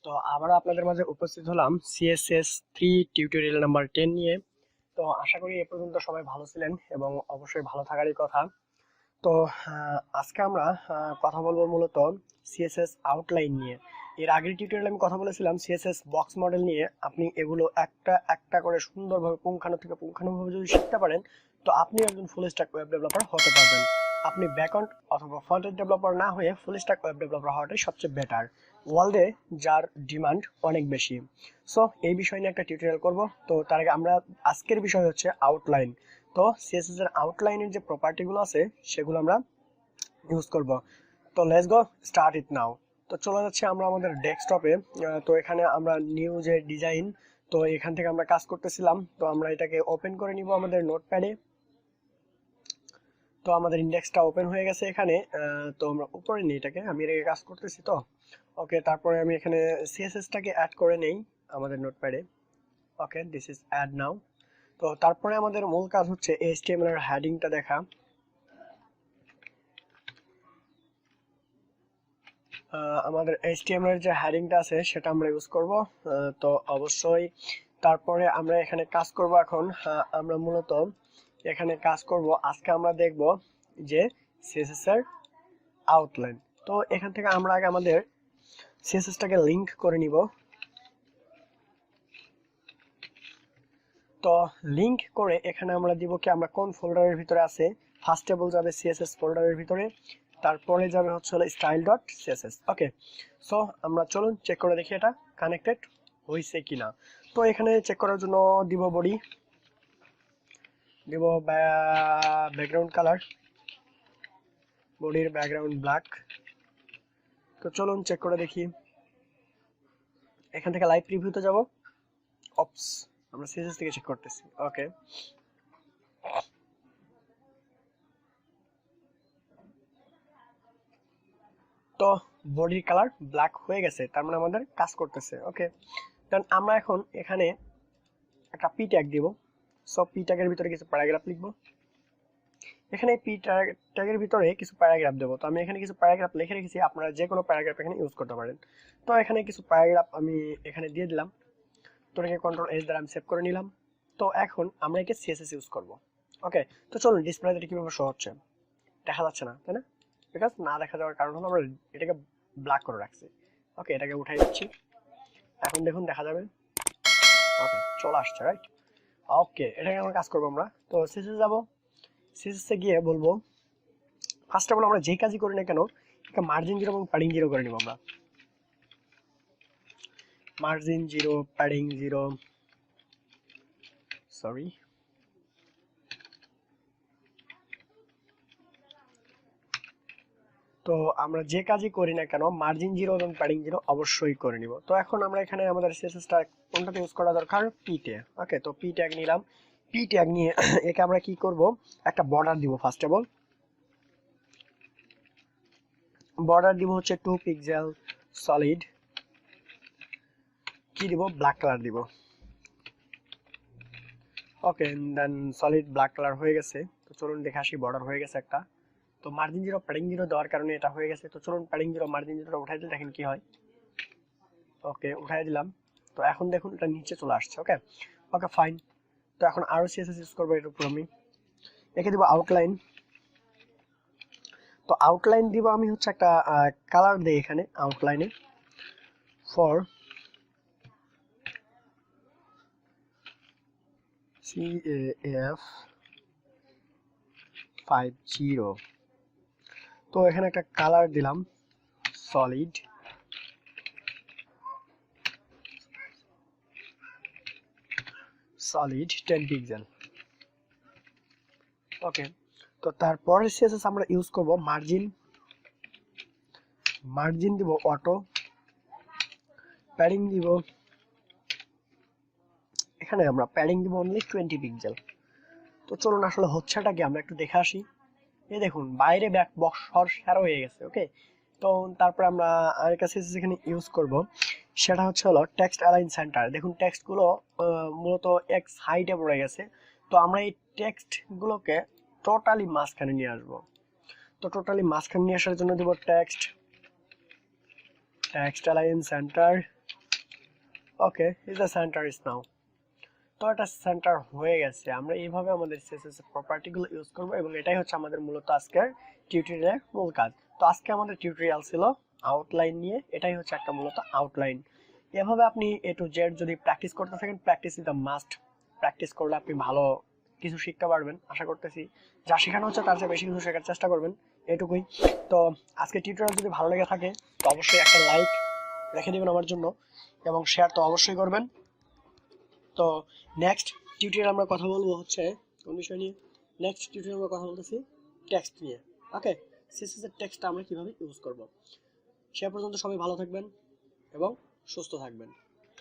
তো আবারও আপনাদের মাঝে উপস্থিত হলাম CSS3 টিউটোরিয়াল নাম্বার 10 নিয়ে। তো আশা করি এ পর্যন্ত সবাই ভালো ছিলেন এবং অবশ্যই ভালো থাকারই কথা। তো আজকে আমরা কথা বলবো মূলত CSS আউটলাইন নিয়ে। এর আগের টিউটোরিয়ালে আমি কথা বলেছিলাম CSS বক্স মডেল নিয়ে। আপনি এগুলো একটা একটা করে সুন্দরভাবে পুঙ্খানু থেকে পুঙ্খানুভাবে যদি শিখতে পারেন, তো আপনি একজন ফুল স্ট্যাক ওয়েব ডেভেলপার হতে পারবেন। আপনি ব্যাকএন্ড অথবা ফ্রন্ট এন্ড ডেভেলপার না হয়ে ফুল স্ট্যাক ওয়েব ডেভেলপার হওয়াটাই সবচেয়ে বেটার। ওয়ার্ল্ডে যার ডিমান্ড অনেক বেশি। সো এই বিষয় নিয়ে একটা টিউটোরিয়াল করব। তো তার আগে আমরা আজকের বিষয় হচ্ছে আউটলাইন। তো সিএসএস এর আউটলাইনের যে প্রপার্টিগুলো আছে সেগুলো আমরা ইউজ করব। তো লেটস গো স্টার্ট ইট নাও। তো চলে যাচ্ছে আমরা আমাদের ডেস্কটপে। তো এখানে আমরা নিউ যে ডিজাইন, তো এখান থেকে আমরা কাজ করতেছিলাম। তো আমরা এটাকে ওপেন করে নিব আমাদের নোটপ্যাডে। তো আমাদের ইন্ডেক্সটা ওপেন হয়ে গেছে এখানে। তো আমরা উপরে নিই এটাকে, আমি এটাকে কাজ করতেছি। তো ওকে, তারপরে আমি এখানে সিএসএসটাকে অ্যাড করে নেই আমাদের নোটপ্যাডে। ওকে, দিস ইজ অ্যাড নাও। তো তারপরে আমাদের মূল কাজ হচ্ছে এইচটিএমএল এর হেডিংটা দেখা। আমাদের এইচটিএমএল এর যে হেডিংটা আছে সেটা আমরা ইউজ করব। তো অবশ্যই তারপরে আমরা এখানে কাজ করব। এখন আমরা মূলত এখানে কাজ করব। আজকে আমরা দেখব যে সিএসএস এর আউটলাইন। তো এখান থেকে আমরা আগে আমাদের সিএসএসটাকে লিংক করে নিব। তো লিংক করে এখানে আমরা দিব কি আমরা কোন ফোল্ডারের ভিতরে আছে। ফার্স্ট টেবল যাবে সিএসএস ফোল্ডারের ভিতরে, তারপরে যাবে হচ্ছে স্টাইল ডট সিএসএস। ওকে, সো আমরা চলুন চেক করে দেখি এটা কানেক্টেড হয়েছে কিনা। তো এখানে চেক করার জন্য দিব বডি, দিব ব্যাকগ্রাউন্ড কালার, বডির ব্যাকগ্রাউন্ড ব্ল্যাক। তো চলুন চেক করে দেখি। এখান থেকে লাইভ প্রিভিউতে যাব। অপস, আমরা সিএসএস থেকে চেক করতেছি। ওকে, তো বডির কালার ব্ল্যাক হয়ে গেছে, তার মানে আমাদের কাজ করতেছে। ওকে, দেন আমরা এখন এখানে একটা পি ট্যাগ দিব। সো পি ট্যাগের ভিতরে কিছু প্যারাগ্রাফ লিখবো। এখানে পি ট্যাগের ভিতরে কিছু প্যারাগ্রাফ দেবো। তো আমি এখানে কিছু প্যারাগ্রাফ লিখে রেখেছি, আপনারা যে কোনো প্যারাগ্রাফ এখানে ইউজ করতে পারেন। তো এখানে কিছু প্যারাগ্রাফ আমি এখানে দিয়ে দিলাম। তো এটাকে কন্ট্রোল এস দ্বারা আমি সেভ করে নিলাম। তো এখন আমরা একে সিএসএস ইউজ করব। ওকে, তো চলুন ডিসপ্লেতে এটা কিভাবে শো হচ্ছে। দেখা যাচ্ছে না, তাই না? বিকজ না দেখা যাওয়ার কারণ হলো আমরা এটাকে ব্ল্যাক করে রাখছি। ওকে, এটাকে উঠাই দিচ্ছি। এখন দেখুন দেখা যাবে। ওকে, চলে আসছে, রাইট? ওকে, এটাকে আমরা কাজ করবো আমরা। তো সিএসএস যাব, সিএসএস গিয়ে বলবো ফার্স্ট অফ অল আমরা যে কাজই করি না কেন এটা মার্জিন জিরো এবং প্যাডিং জিরো করে নিব আমরা। Margin zero, padding zero, sorry. তো আমরা যে কাজই করি না কেন মার্জিন জিরো এবং প্যাডিং জিরো অবশ্যই করে নিব। তো এখন আমরা এখানে আমাদের সিএসএসটা কোনটাতে ইউজ করা দরকার? P tag. ওকে, তো পি ট্যাগ নিলাম। পি ট্যাগ নিয়ে একে আমরা কি করব, একটা বর্ডার দিব। ফার্স্ট অফ অল বর্ডার দিব হচ্ছে 2 পিক্সেল সলিড। কি দিব? ব্ল্যাক কালার দিব। ওকে, দেন সলিড ব্ল্যাক কালার হয়ে গেছে। তো চলুন দেখে আসি, বর্ডার হয়ে গেছে একটা। তো মার্জিন জিরো প্যাডিং জিরো দেওয়ার কারণে এটা হয়ে গেছে। তো চলুন প্যাডিং জিরো মার্জিন জিরোটা উঠাই দিলে দেখেন কি হয়। ওকে, উঠাই দিলাম। তো এখন দেখুন এটা নিচে চলে আসছে। ওকে ওকে, ফাইন। তো এখন আরো সিএসএস ইউজ করবো এর উপর। আমি একে দিব আউটলাইন। তো আউটলাইন দিব আমি হচ্ছে একটা কালার দেই এখানে আউটলাইনে। For CAF50। তো এখানে একটা কালার দিলাম সলিড, সলিড 10 পিক্সেল। ওকে, তো তারপরে সিএসএস আমরা ইউজ করব মার্জিন। মার্জিন দিব অটো, প্যাডিং দিব এখানে আমরা প্যাডিং দিব অনলি 20 পিক্সেল। তো চলুন আসলে হচ্ছেটা কি আমরা একটু দেখে আসি। এই দেখুন বাইরে ব্যাক বক্স সর হয়ে গেছে। ওকে, তো তারপর আমরা আরেকটা সিএসএস এখানে ইউজ করব, সেটা হচ্ছে হলো টেক্সট অ্যালাইন সেন্টার। দেখুন টেক্সট গুলো মূলত এক্স হাইটে পড়ে গেছে। তো আমরা এই টেক্সট গুলোকে টোটালি মাঝখানে নিয়ে আসবো। তো টোটালি মাঝখানে নিয়ে আসার জন্য দিব text align centre okay, is the centre is now. তো এটা সেন্টার হয়ে গেছে। আমরা এইভাবে আমাদের সিএসএস এর প্রপার্টিগুলো ইউজ করব এবং এটাই হচ্ছে আমাদের মূলত আজকের টিউটোরিয়ালের মূল কাজ। তো আজকে আমাদের টিউটোরিয়াল ছিল আউটলাইন নিয়ে, এটাই হচ্ছে একটা মূলত আউটলাইন। এভাবে আপনি এ টু জেড যদি প্র্যাকটিস করতে থাকেন, practice is the must. Practice করলে আপনি ভালো কিছু শিখতে পারবেন আশা করতেছি। যা শেখানো হচ্ছে তার চেয়ে বেশি কিছু শেখার চেষ্টা করবেন, এটুকুই। তো আজকে টিউটোরিয়াল যদি ভালো লেগে থাকে তো অবশ্যই একটা লাইক রেখে দিবেন আমার জন্য, এবং শেয়ার তো অবশ্যই করবেন। তো নেক্সট টিউটোরিয়াল আমরা কথা বলবো হচ্ছে কোন বিষয় নিয়ে? নেক্সট টিউটোরিয়াল আমরা কথা বলতেছি টেক্সট নিয়ে। ওকে, সিএসএস এর টেক্সট আমরা কিভাবে ইউজ করব। সে পর্যন্ত সবাই ভালো থাকবেন এবং সুস্থ থাকবেন।